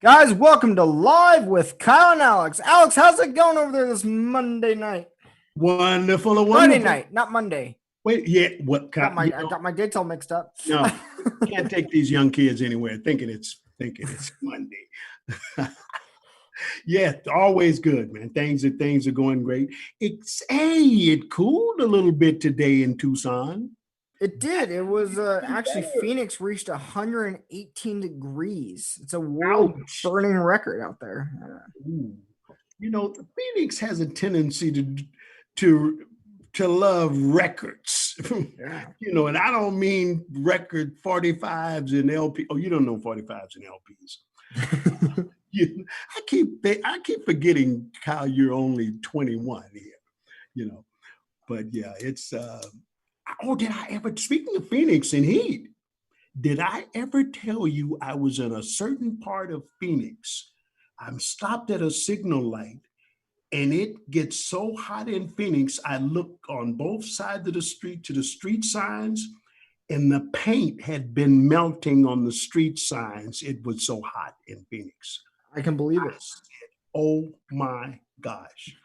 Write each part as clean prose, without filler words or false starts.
Guys, welcome to Live with Kyle and Alex. Alex, how's it going over there this Monday night? Wonderful, Friday wonderful. night, not Monday. Wait, yeah, what Got kind? my I got my dates all mixed up. No, can't take these young kids anywhere thinking it's Monday. Yeah, always good, man. Things are going great. It cooled a little bit today in Tucson. It did. It was actually Better. Phoenix reached 118 degrees. It's a world Ouch. burning record out there. Ooh. The Phoenix has a tendency to love records. Yeah. And I don't mean record 45s and LP. Oh, you don't know 45s and LPs. I keep forgetting, Kyle, you're only 21 here, you know. But yeah, it's did I ever, speaking of Phoenix and heat, did I ever tell you I was in a certain part of Phoenix? I'm stopped at a signal light and it gets so hot in Phoenix. I look on both sides of the street to the street signs, and the paint had been melting on the street signs. It was so hot in Phoenix. I can believe I it. said, oh my gosh.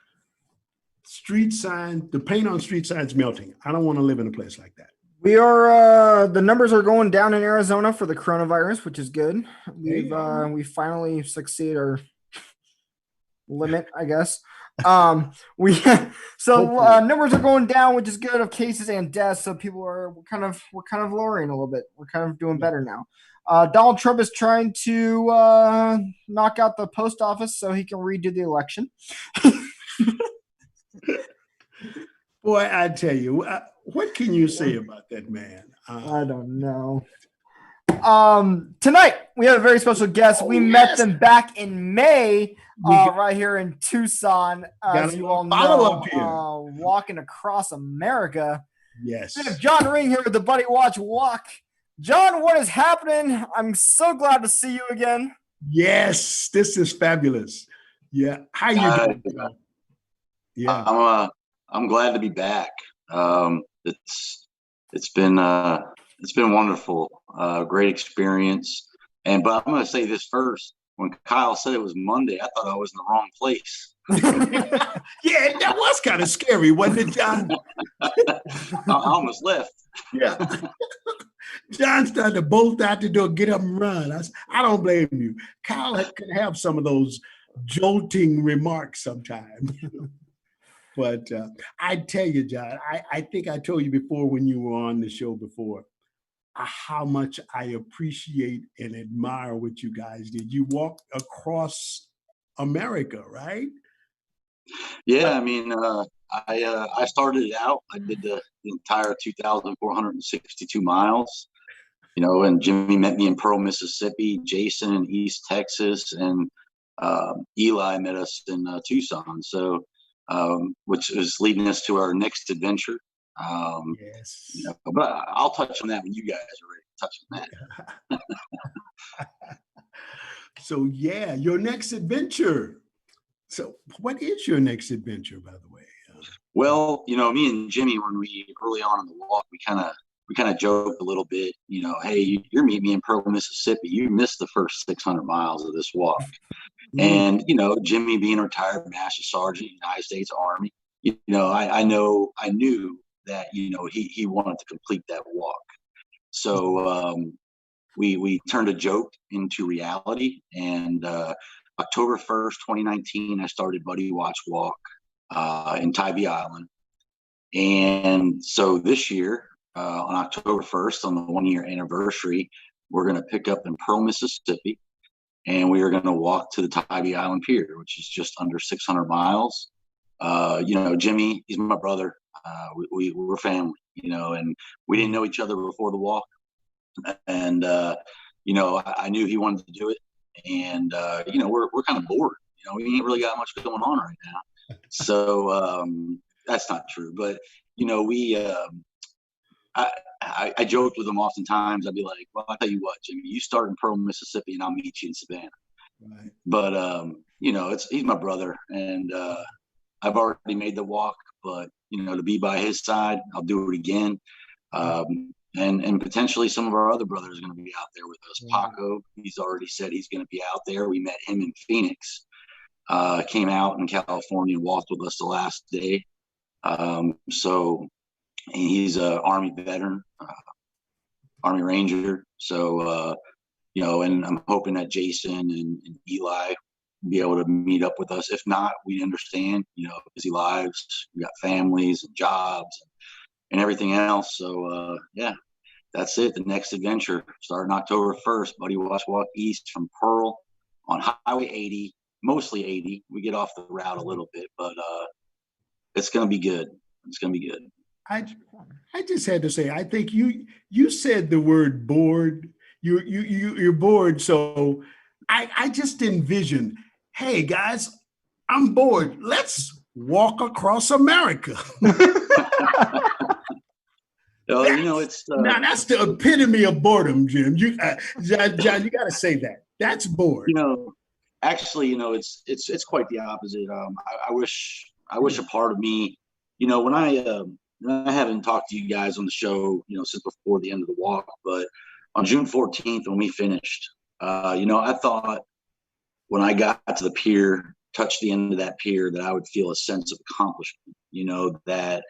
Street sign, the paint on street signs melting. I don't want to live in a place like that. We are the numbers are going down in Arizona for the coronavirus, which is good. We finally succeed our limit, I guess. We numbers are going down, which is good, of cases and deaths. So we're kind of lowering a little bit. We're kind of doing better now. Donald Trump is trying to knock out the post office so he can redo the election. Boy, I tell you, what can you say about that man? I don't know. Tonight we have a very special guest. We met them back in May, right here in Tucson. As you all know, walking across America. Yes. We have John Ring here with the Buddy Watch Walk. John, what is happening? I'm so glad to see you again. Yes, this is fabulous. Yeah, how you doing? Yeah, I'm glad to be back. It's been wonderful, great experience. But I'm going to say this first. When Kyle said it was Monday, I thought I was in the wrong place. Yeah, that was kind of scary, wasn't it, John? I almost left. Yeah. John started to bolt out the door, get up and run. I don't blame you. Kyle could have some of those jolting remarks sometimes. But I tell you, John, I think I told you before when you were on the show before, how much I appreciate and admire what you guys did. You walked across America, right? Yeah, I mean, I started it out. I did the entire 2,462 miles, and Jimmy met me in Pearl, Mississippi, Jason in East Texas, and Eli met us in Tucson. So, which is leading us to our next adventure. Yes. But I'll touch on that when you guys are ready to touch on that. So yeah, your next adventure. So what is your next adventure, by the way? Well, me and Jimmy, when we early on in the walk, we kind of joked a little bit, hey, you're meeting me in Pearl, Mississippi. You missed the first 600 miles of this walk. And, Jimmy being a retired master sergeant, United States Army, I knew that, he wanted to complete that walk. So we turned a joke into reality. And October 1st, 2019, I started Buddy Watch Walk in Tybee Island. And so this year, on October 1st, on the 1-year anniversary, we're going to pick up in Pearl, Mississippi. And we are going to walk to the Tybee Island Pier, which is just under 600 miles. Jimmy, he's my brother. We're family, and we didn't know each other before the walk. And, I knew he wanted to do it. And, we're kind of bored. We ain't really got much going on right now. So that's not true. But, I joked with him oftentimes. I'd be like, well, I'll tell you what, Jimmy, you start in Pearl, Mississippi, and I'll meet you in Savannah. Right. But, he's my brother, and I've already made the walk, but, to be by his side, I'll do it again. and potentially some of our other brothers are going to be out there with us. Paco, he's already said he's going to be out there. We met him in Phoenix. Came out in California and walked with us the last day. So he's an Army veteran, Army Ranger. So, and I'm hoping that Jason and Eli will be able to meet up with us. If not, we understand, busy lives, we got families and jobs and everything else. So, that's it. The next adventure starting October 1st, Buddy Watch Walk East from Pearl on Highway 80. Mostly 80. We get off the route a little bit, but it's going to be good. It's going to be good. I just had to say, I think you said the word bored. You're bored. So I just envision, hey guys, I'm bored. Let's walk across America. It's now that's the epitome of boredom, Jim. John, you got to say that. That's bored. Actually, it's quite the opposite. I wish a part of me, when I haven't talked to you guys on the show, since before the end of the walk, but on June 14th when we finished, I thought when I got to the pier, touched the end of that pier, that I would feel a sense of accomplishment. That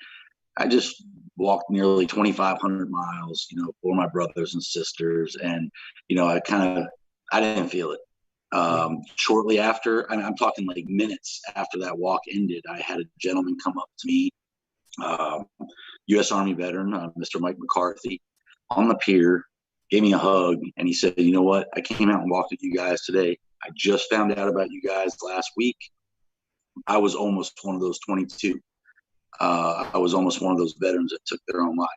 I just walked nearly 2,500 miles, for my brothers and sisters, and I didn't feel it. Shortly after, and I'm talking like minutes after that walk ended, I had a gentleman come up to me, U.S. Army veteran, Mr. Mike McCarthy, on the pier, gave me a hug, and he said, "You know what? I came out and walked with you guys today. I just found out about you guys last week. I was almost one of those 22. I was almost one of those veterans that took their own life.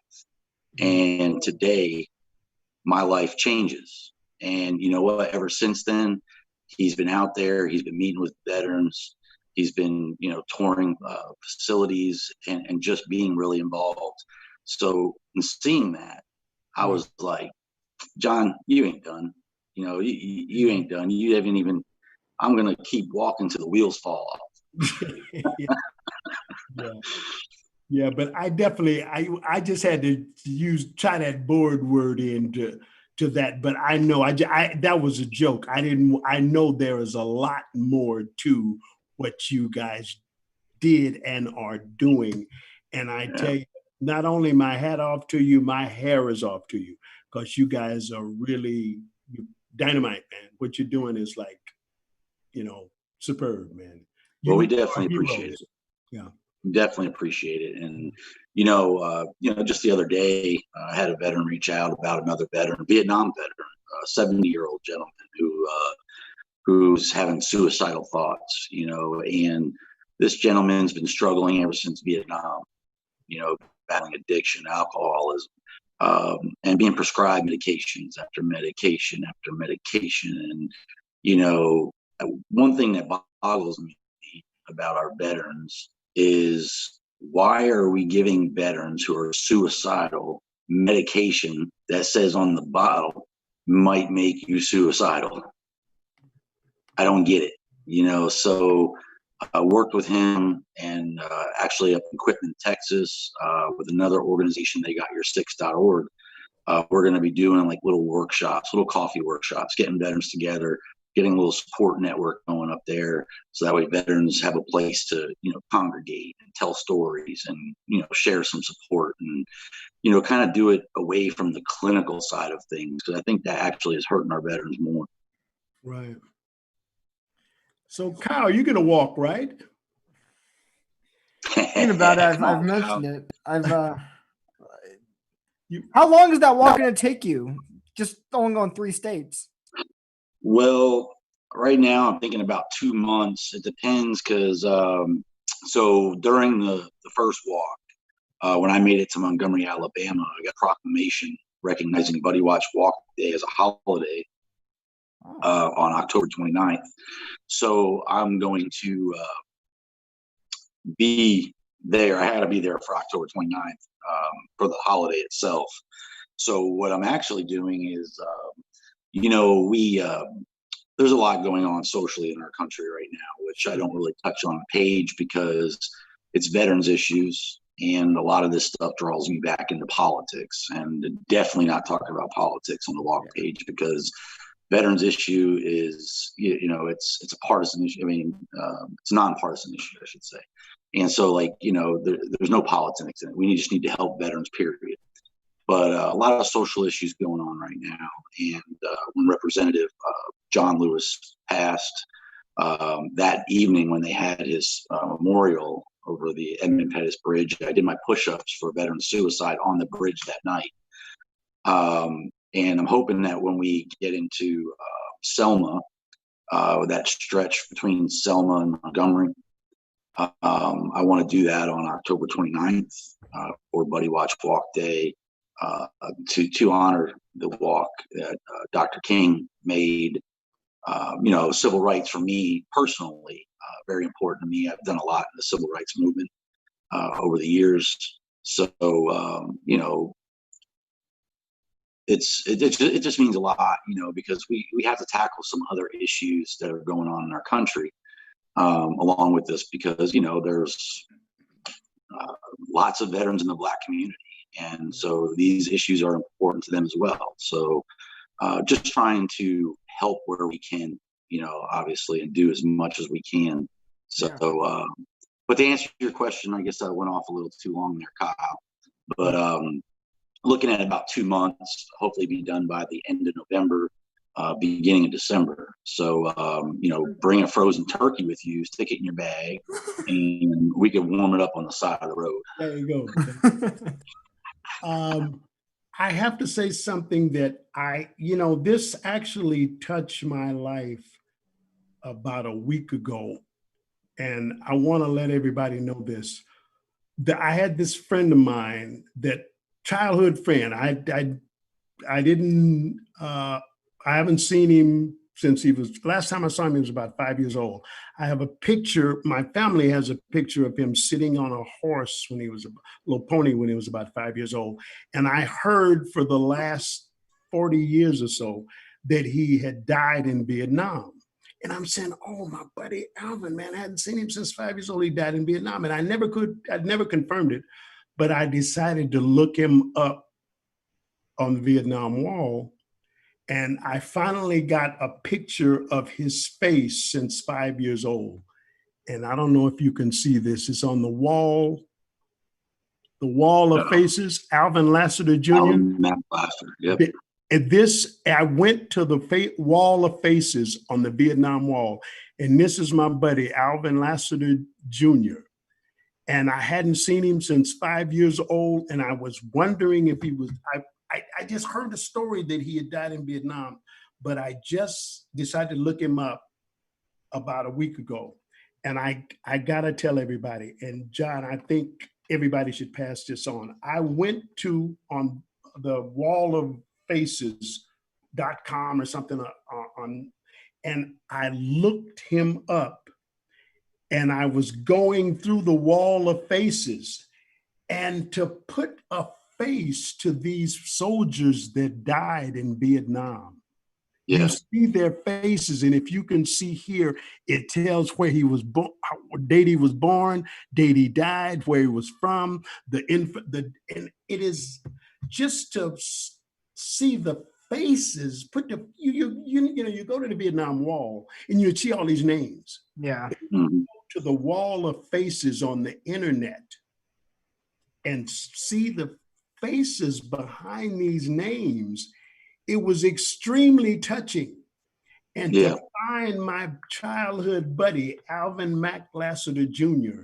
And today, my life changes. And you know what? Ever since then, he's been out there. He's been meeting with veterans. He's been, touring facilities and just being really involved. So in seeing that, I was like, John, you ain't done. You ain't done. You haven't even. I'm gonna keep walking till the wheels fall off." Yeah, but I definitely, I just had to try that bored word into that, but I know that was a joke. I know there is a lot more to what you guys did and are doing. And I tell you, not only my hat off to you, my hair is off to you, because you guys are really dynamite, man. What you're doing is like, superb, man. Well, we definitely appreciate it. Yeah. Definitely appreciate it. And, just the other day, I had a veteran reach out about another veteran, Vietnam veteran, a 70-year-old gentleman who's having suicidal thoughts, and this gentleman's been struggling ever since Vietnam, battling addiction, alcoholism, and being prescribed medications after medication after medication. And, one thing that boggles me about our veterans is, why are we giving veterans who are suicidal medication that says on the bottle might make you suicidal? I don't get it, so I worked with him and actually up in Quitman, Texas, with another organization, they got your6.org. We're going to be doing like little workshops, little coffee workshops, getting veterans together, getting a little support network going up there, so that way veterans have a place to, congregate and tell stories and, share some support and, kind of do it away from the clinical side of things, because I think that actually is hurting our veterans more. Right. So Kyle, you're going to walk, right? Thinking about it, I've mentioned it. How long is that walk going to take you? Just only going 3 states. Well, right now I'm thinking about 2 months. It depends, because so during the first walk, when I made it to Montgomery, Alabama, I got a proclamation recognizing Buddy Watch Walk Day as a holiday on October 29th. So I'm going to be there. I had to be there for October 29th for the holiday itself. So what I'm actually doing is, there's a lot going on socially in our country right now, which I don't really touch on the page because it's veterans issues. And a lot of this stuff draws me back into politics, and definitely not talking about politics on the walk page, because veterans issue is, it's a partisan issue. I mean, it's a nonpartisan issue, I should say. And so, like, there's no politics in it. We just need to help veterans, period. But a lot of social issues going on right now. And when Representative John Lewis passed, that evening when they had his memorial over the Edmund Pettus Bridge, I did my push-ups for veteran suicide on the bridge that night. And I'm hoping that when we get into Selma, that stretch between Selma and Montgomery, I want to do that on October 29th for Buddy Watch Walk Day, to honor the walk that Dr. King made. Civil rights for me personally, very important to me. I've done a lot in the civil rights movement over the years. So, it just means a lot, because we have to tackle some other issues that are going on in our country along with this, because, there's lots of veterans in the Black community. And so these issues are important to them as well. So just trying to help where we can, obviously, and do as much as we can. So, but to answer your question, I guess I went off a little too long there, Kyle. But looking at about 2 months, hopefully be done by the end of November, beginning of December. So, bring a frozen turkey with you, stick it in your bag, and we can warm it up on the side of the road. There you go. I have to say something that this actually touched my life about a week ago. And I want to let everybody know this. That I had this friend of mine, that childhood friend. I haven't seen him since last time I saw him, he was about 5 years old. I have a picture, my family has a picture of him sitting on a horse when he was a little pony when he was about 5 years old. And I heard for the last 40 years or so that he had died in Vietnam. And I'm saying, oh, my buddy Alvin, man, I hadn't seen him since 5 years old. He died in Vietnam. And I'd never confirmed it, but I decided to look him up on the Vietnam Wall. And I finally got a picture of his face since 5 years old. And I don't know if you can see this. It's on the wall of faces, Alvin Lassiter Jr. Alvin Lassiter, yep. I went to the wall of faces on the Vietnam Wall, and this is my buddy, Alvin Lassiter Jr. And I hadn't seen him since 5 years old. And I was wondering if he was, I just heard a story that he had died in Vietnam, but I just decided to look him up about a week ago. And I gotta tell everybody, and John, I think everybody should pass this on. I went on the wall of faces.com or something and I looked him up, and I was going through the wall of faces, and to put a face to these soldiers that died in Vietnam. Yeah. You see their faces, and if you can see here, it tells where he was born, date he was born, date he died, where he was from, and it is just to see the faces. You go to the Vietnam Wall and you see all these names. Yeah. You go to the wall of faces on the internet and see the faces behind these names. It was extremely touching. And to find my childhood buddy, Alvin Mac Lassiter Jr.,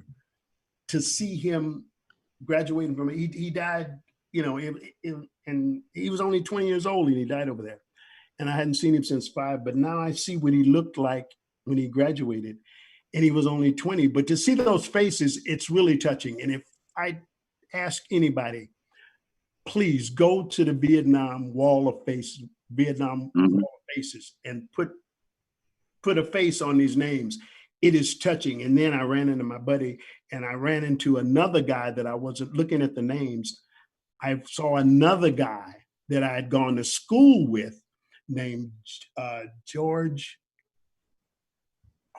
to see him graduating from, he died, and he was only 20 years old and he died over there. And I hadn't seen him since 5, but now I see what he looked like when he graduated, and he was only 20. But to see those faces, it's really touching. And if I ask anybody, please go to the Vietnam Wall of Faces, Wall of Faces, and put a face on these names. It is touching. And then I ran into my buddy, and I ran into another guy that I wasn't looking at the names. I saw another guy that I had gone to school with named George.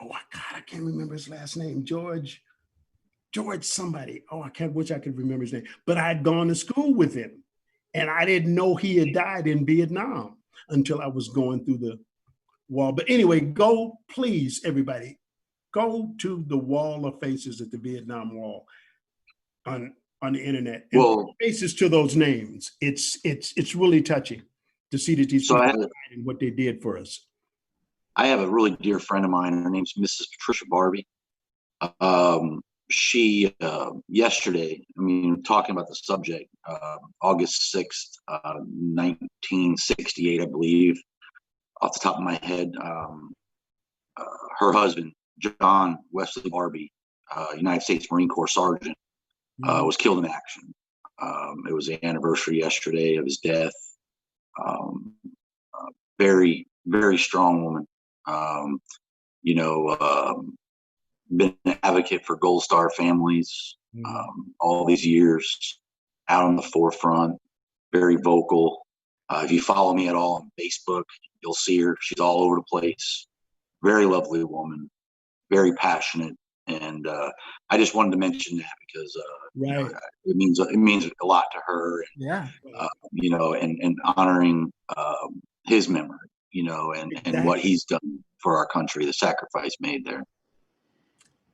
Oh my God, I can't remember his last name. George. George somebody. Oh, wish I could remember his name. But I had gone to school with him, and I didn't know he had died in Vietnam until I was going through the wall. But anyway, go, please, everybody, go to the wall of faces at the Vietnam Wall on the internet and put Well, faces to those names. It's really touching to see that these so people died and what they did for us. I have a really dear friend of mine. Her name's Mrs. Patricia Barbie. She yesterday, I mean, talking about the subject, August 6th, 1968, I believe, off the top of my head, her husband, John Wesley Barbie, United States Marine Corps Sergeant, was killed in action. It was the anniversary yesterday of his death. Very, very strong woman. You know, been an advocate for Gold Star families all these years, out on the forefront, very vocal. If you follow me at all on Facebook, you'll see her. She's all over the place. Very lovely woman, very passionate. And I just wanted to mention that because you know, it means a lot to her. And, Yeah. You know, and honoring his memory, you know, and what he's done for our country, the sacrifice made there.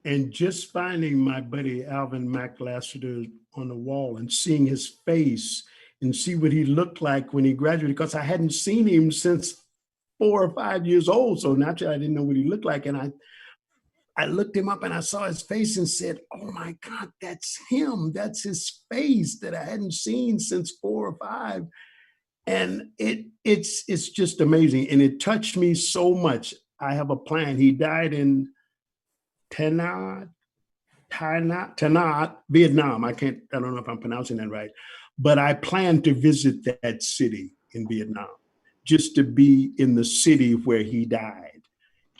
And just finding my buddy Alvin Mac Lassiter on the wall and seeing his face and see what he looked like when he graduated, because I hadn't seen him since 4 or 5 years old. So naturally I didn't know what he looked like. And I looked him up and I saw his face and said, oh my God, that's him. That's his face that I hadn't seen since 4 or 5. And it's just amazing. And it touched me so much. I have a plan. He died in Tanat, Vietnam. I don't know if I'm pronouncing that right, but I plan to visit that city in Vietnam just to be in the city where he died.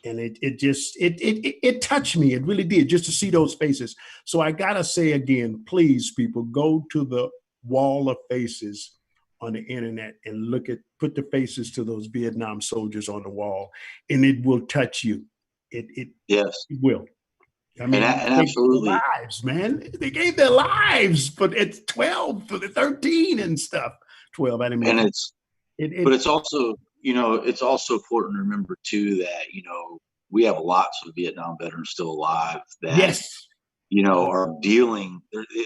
And it touched me. It really did, just to see those faces. So I gotta say again, please, people, go to the wall of faces on the internet and put the faces to those Vietnam soldiers on the wall, and it will touch you. It will. I mean, and absolutely, lives, man. They gave their lives, but it's 12 for the 13 and stuff. 12, I didn't mean. And but it's also, you know, it's also important to remember too that, you know, we have lots of Vietnam veterans still alive that, you know, are dealing.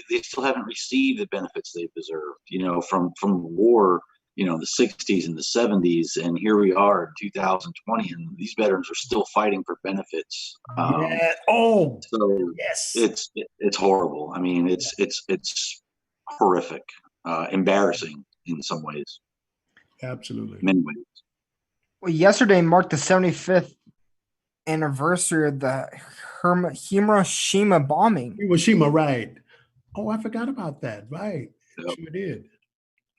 They still haven't received the benefits they deserved, you know, from the war, you know, the 60s and the 70s, and here we are in 2020, and these veterans are still fighting for benefits. So it's horrible. I mean, it's horrific, embarrassing in some ways. Absolutely. Many ways. Well, yesterday marked the 75th anniversary of the Hiroshima bombing. Hiroshima, right. Oh, I forgot about that. Right. Yep. Sure did.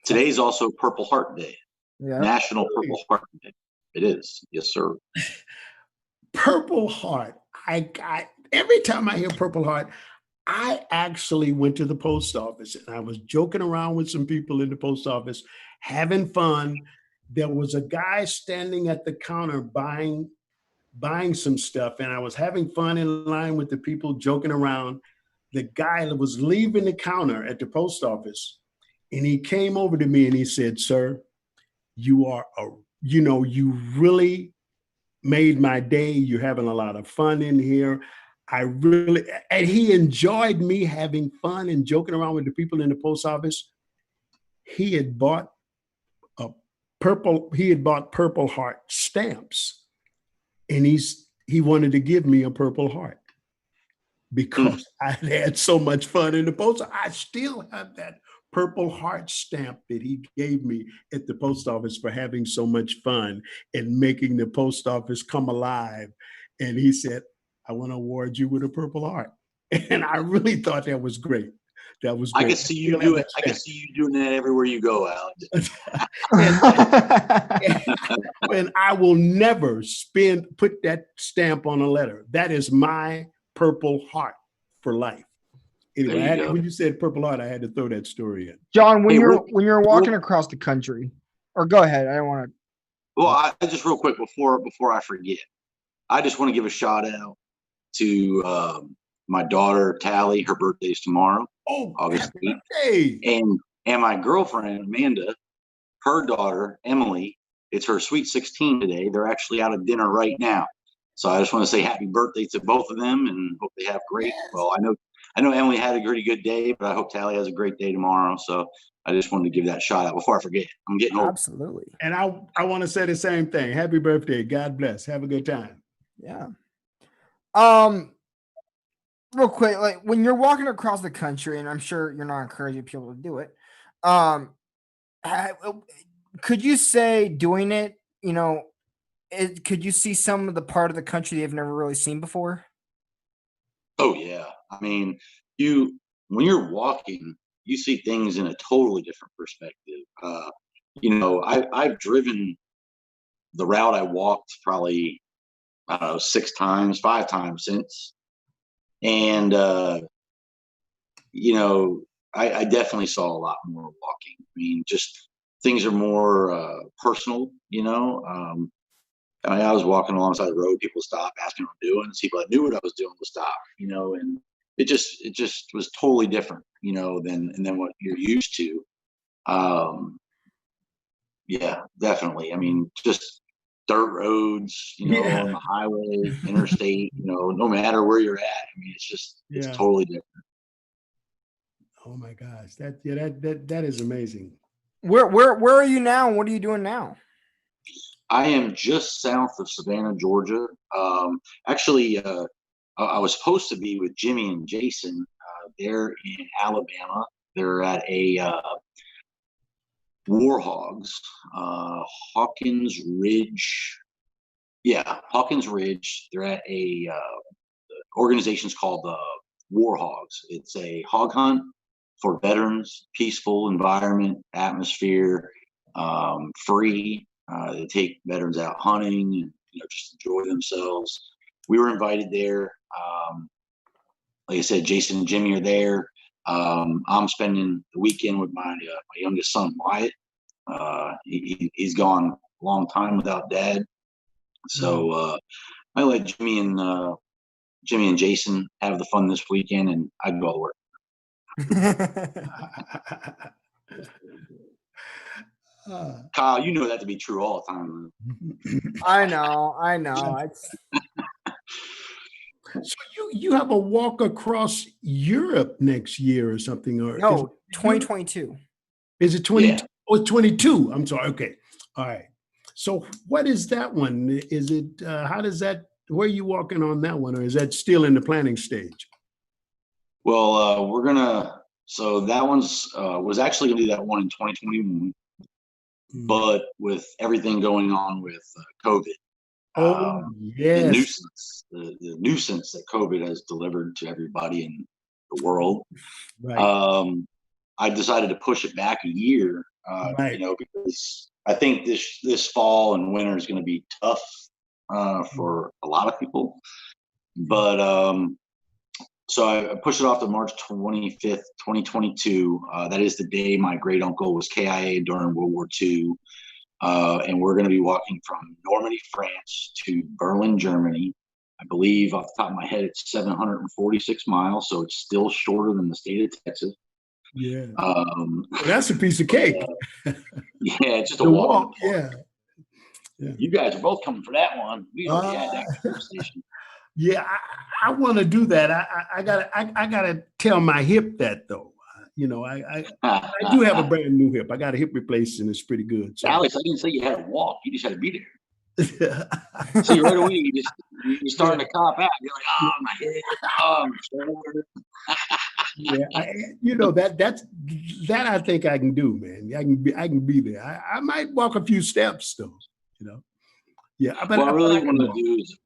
Today's also Purple Heart Day. Yeah. National Purple Heart Day. It is. Yes, sir. Purple Heart. Every time I hear Purple Heart, I actually went to the post office and I was joking around with some people in the post office, having fun. There was a guy standing at the counter buying some stuff, and I was having fun in line with the people, joking around. The guy was leaving the counter at the post office, and he came over to me and he said, sir, you really made my day. You're having a lot of fun in here. And he enjoyed me having fun and joking around with the people in the post office. He had bought Purple Heart stamps, and he wanted to give me a Purple Heart because I had so much fun in the post. I still have that Purple Heart stamp that he gave me at the post office for having so much fun and making the post office come alive. And he said, I want to award you with a Purple Heart. And I really thought that was great. That was great. I can see you do it. I can see you doing that everywhere you go, Alan. And I will never put that stamp on a letter. That is my Purple Heart for life. Anyway, when you said Purple Heart, I had to throw that story in. John, when you're walking across the country, or go ahead. I don't want to. Well, I just real quick before I forget, I just want to give a shout out to my daughter Tally, her birthday's tomorrow, Oh, August 8th. hey. And my girlfriend Amanda, her daughter Emily, it's her sweet 16 today. They're actually out at dinner right now. So I just want to say happy birthday to both of them and hope they have great. Yes. Well, I know Emily had a pretty good day, but I hope Tally has a great day tomorrow. So I just wanted to give that shout out before I forget. I'm getting old. Absolutely. And I want to say the same thing. Happy birthday. God bless. Have a good time. Yeah. Real quick, like when you're walking across the country, and I'm sure you're not encouraging people to do it. Um, could you say doing it? Could you see some of the part of the country they've never really seen before? Oh yeah. I mean, when you're walking, you see things in a totally different perspective. I've driven the route I walked probably, I don't know, 6 times, 5 times since. And I definitely saw a lot more walking. I mean, just things are more personal, I was walking alongside the road, people stop asking what I'm doing, and people that knew what I was doing would stop, and it just was totally different, than what you're used to. Yeah, definitely. I mean, just dirt roads, Yeah. on the highway, interstate, no matter where you're at. I mean, it's Yeah. totally different. Oh my gosh. That is amazing. Where are you now? And what are you doing now? I am just south of Savannah, Georgia. Actually, I was supposed to be with Jimmy and Jason. They're in Alabama. They're at a Warhogs, Hawkins Ridge. Yeah, Hawkins Ridge. They're at a organization's called Warhogs. It's a hog hunt for veterans, peaceful environment, atmosphere, free. They take veterans out hunting and just enjoy themselves. We were invited there. Like I said, Jason and Jimmy are there. I'm spending the weekend with my youngest son Wyatt. He's gone a long time without dad, so I let Jimmy and Jason have the fun this weekend, and I do all the work. Kyle, you know that to be true all the time. I know. So you have a walk across Europe next year or something, or No, 2022. Is it 20? Yeah. Oh, 22. I'm sorry. Okay. All right. So what is that one? Is it how does that where are you walking on that one, or is that still in the planning stage? Well, so that was actually gonna do that one in 2021, but with everything going on with COVID, Oh, the yes. nuisance that COVID has delivered to everybody in the world, Right. I decided to push it back a year, Right. because I think this fall and winter is going to be tough for a lot of people. But so I pushed it off to March 25th, 2022. That is the day my great uncle was KIA during World War II. And we're going to be walking from Normandy, France to Berlin, Germany. I believe off the top of my head, it's 746 miles. So it's still shorter than the state of Texas. Yeah. Well, that's a piece of cake. Yeah, it's just a The walk. walk. Yeah. Yeah. You guys are both coming for that one. We already had that conversation. Yeah, I want to do that. I gotta tell my hip that though. I do have a brand new hip. I got a hip replaced and it's pretty good. So. Alex, I didn't say you had to walk. You just had to be there. See, right away you're starting to cop out. You're like, oh my head, oh my shoulder. Yeah, that I think I can do, man. I can be there. I might walk a few steps though. Yeah. But what I really want to walk. do is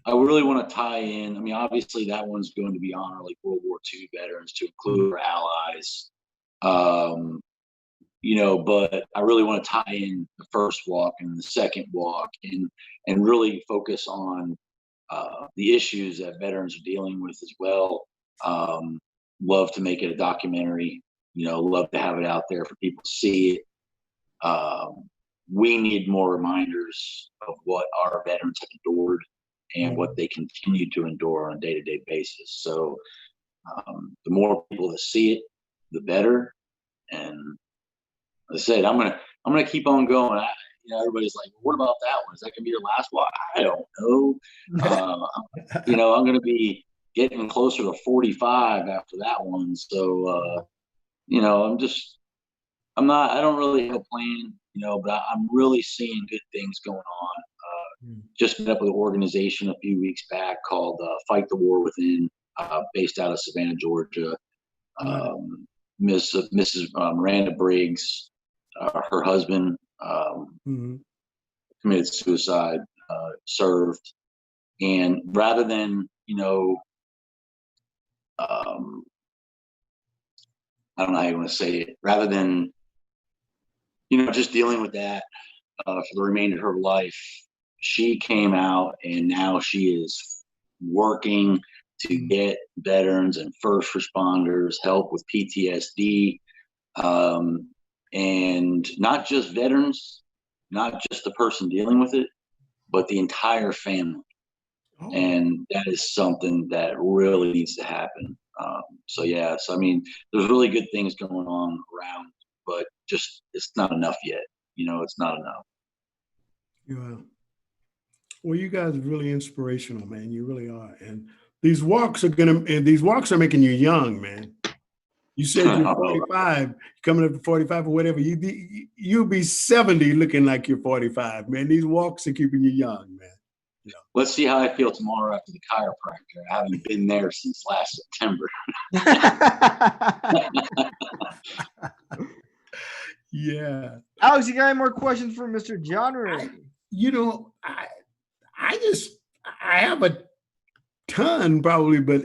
I really want to tie in. I mean, obviously that one's going to be honor like World War II veterans to include our allies. But I really want to tie in the first walk and the second walk and really focus on the issues that veterans are dealing with as well. Love to make it a documentary, love to have it out there for people to see it. We need more reminders of what our veterans have endured. and what they continue to endure on a day-to-day basis. So the more people that see it, the better. And as I said, I'm gonna keep on going. Everybody's like, "What about that one? Is that gonna be your last one?" I don't know. I'm gonna be getting closer to 45 after that one. So I don't really have a plan, but I'm really seeing good things going on. Just met up with an organization a few weeks back called Fight the War Within, based out of Savannah, Georgia. Mrs. Miranda Briggs, her husband committed suicide, served, and rather than I don't know how you want to say it, rather than just dealing with that for the remainder of her life, she came out and now she is working to get veterans and first responders help with PTSD, and not just veterans, not just the person dealing with it, but the entire family. Oh. And that is something that really needs to happen. So I mean, there's really good things going on around, but just it's not enough yet. It's not enough. Yeah. Well, you guys are really inspirational, man. You really are. And these walks are making you young, man. You said you're 45, coming up to 45 or whatever. You'll be 70 looking like you're 45, man. These walks are keeping you young, man. Let's see how I feel tomorrow after the chiropractor. I haven't been there since last September. Yeah. Alex, you got any more questions for Mr. John Ray? I have a ton probably, but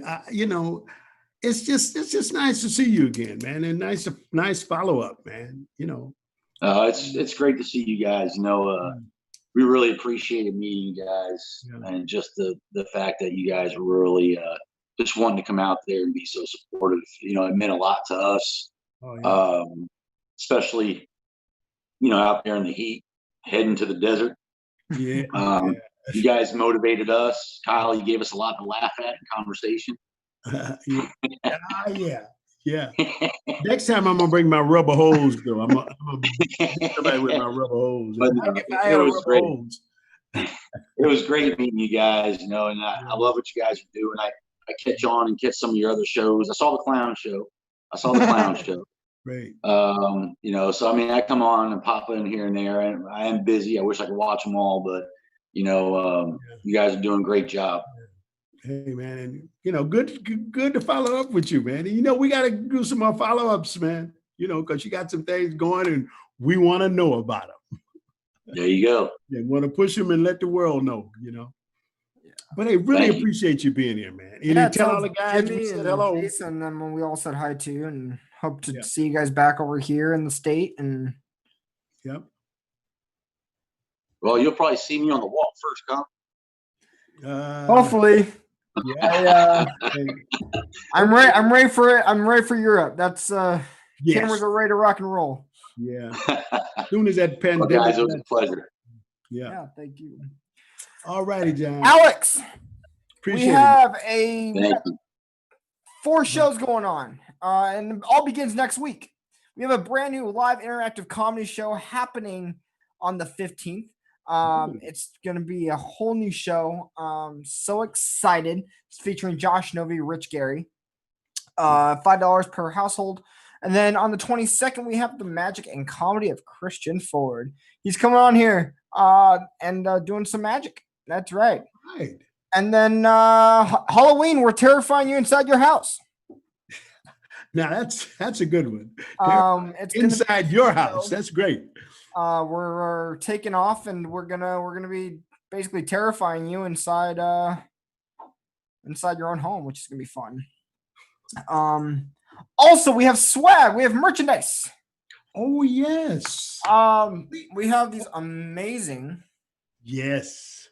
it's just nice to see you again, man, and nice follow up, man. It's great to see you guys. We really appreciated meeting you guys, and just the fact that you guys were really just wanting to come out there and be so supportive. It meant a lot to us, especially out there in the heat, heading to the desert. Yeah. You guys motivated us. Kyle, you gave us a lot to laugh at in conversation. Yeah. Next time I'm gonna bring my rubber hose, though. I'm gonna get somebody with my rubber hose. But it was great. It was great meeting you guys, and I love what you guys are doing. I catch on and catch some of your other shows. I saw the clown show. Right. So I mean, I come on and pop in here and there, and I am busy. I wish I could watch them all, but you guys are doing a great job. Hey, man, and good to follow up with you, man. And, we got to do some more follow-ups, man. Because you got some things going, and we want to know about them. There you go. And want to push them and let the world know. Yeah. But I really appreciate you being here, man. And tell all the guys we said hello. Jason, and then we all said hi to you, and hope to see you guys back over here in the state. And well, you'll probably see me on the walk first, huh? Hopefully. Yeah. I'm ready. I'm ready for it. I'm ready for Europe. That's cameras are ready to rock and roll. Yeah. As soon as that pandemic. Well, guys, it was a pleasure. Yeah. Thank you. All righty, John. Alex, appreciate we have it. 4 shows going on, and it all begins next week. We have a brand new live interactive comedy show happening on the 15th. It's going to be a whole new show. So excited. It's featuring Josh Novi, Rich Gary. $5 per household. And then on the 22nd, we have the magic and comedy of Christian Ford. He's coming on here and doing some magic. That's right. Right. And then Halloween, we're terrifying you inside your house. Now that's a good one. It's inside your house. That's great. We're taking off, and we're gonna be basically terrifying you inside your own home, which is gonna be fun. Also, we have swag. We have merchandise. Oh yes. We have these amazing. Yes.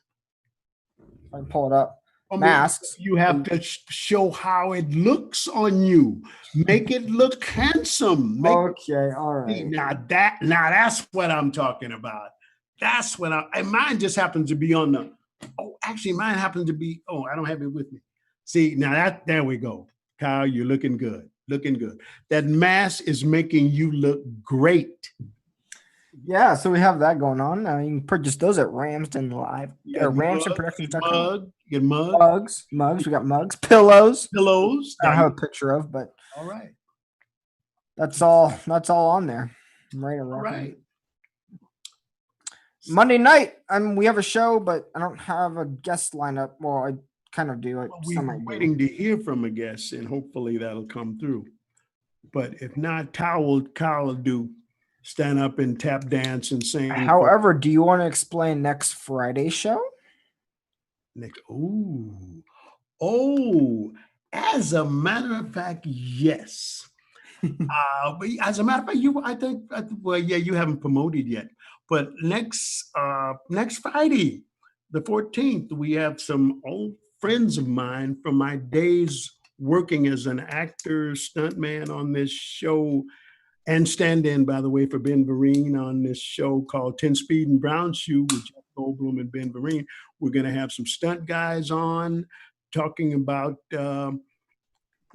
I can pull it up. Masks. You have to show how it looks on you. Make it look handsome. Okay, all right. Now that's what I'm talking about. That's what and mine just happens to be on Oh, actually, mine happens to be. Oh, I don't have it with me. See, now there we go. Kyle, you're looking good. Looking good. That mask is making you look great. Yeah, so we have that going on. You can purchase those at Ramsden Live You or got mug, RamsdenProductions.com. you get mug, Mugs. We got mugs, pillows. pillows. I don't have a picture of, but All right. that's all. That's all on there. I'm ready to All rock and right. Monday night, we have a show, but I don't have a guest lineup. Well, I kind of do. Well, we're waiting to hear from a guest, and hopefully that'll come through. But if not, Kyle will do stand up and tap dance and sing. However, do you want to explain next Friday's show? Oh, as a matter of fact, yes. But as a matter of fact, well, yeah, you haven't promoted yet. But next Friday, the 14th, we have some old friends of mine from my days working as an actor, stuntman on this show, and stand-in, by the way, for Ben Vereen on this show called 10 Speed and Brown Shoe with Jeff Goldblum and Ben Vereen. We're going to have some stunt guys on talking about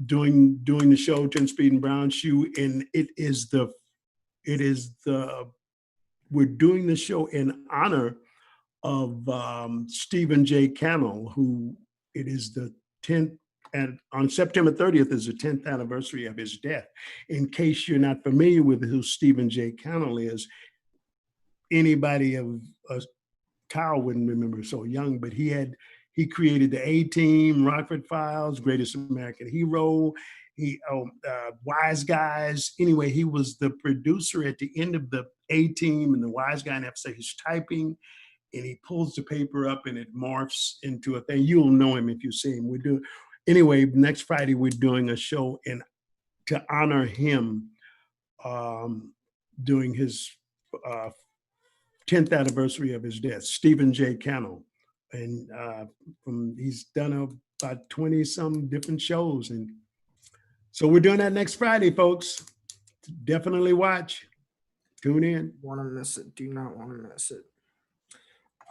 doing the show 10 Speed and Brown Shoe, and we're doing the show in honor of Stephen J. Cannell, who it is the 10th, and on September 30th is the 10th anniversary of his death. In case you're not familiar with who Stephen J. Cannell is, anybody of Kyle wouldn't remember, so young, but he created the A-Team, Rockford Files, Greatest American Hero, Wise Guys. Anyway, he was the producer at the end of the A-Team and the Wise Guy, and episode he's typing, and he pulls the paper up and it morphs into a thing. You'll know him if you see him. Anyway, next Friday we're doing a show to honor him, doing his 10th anniversary of his death, Stephen J. Cannell. And he's done about 20 some different shows. And so we're doing that next Friday, folks. Definitely watch. Tune in. Want to miss it? Do not want to miss it.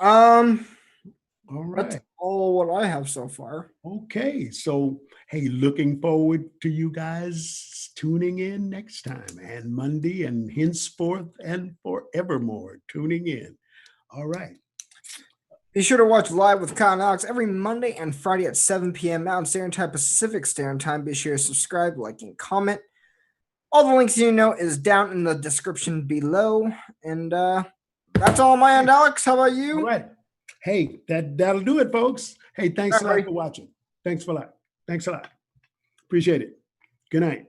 All right. That's all what I have so far. Okay. So, hey, looking forward to you guys tuning in next time, and Monday and henceforth and forevermore tuning in. All right. Be sure to watch Live with Kyle and Alex every Monday and Friday at 7 p.m. Mountain Standard Time, Pacific Standard Time. Be sure to subscribe, like, and comment. All the links you know is down in the description below. And that's all on my end, Alex. How about you? All right. Hey, that'll do it, folks. Hey, thanks a lot for watching. Thanks a lot. Appreciate it. Good night.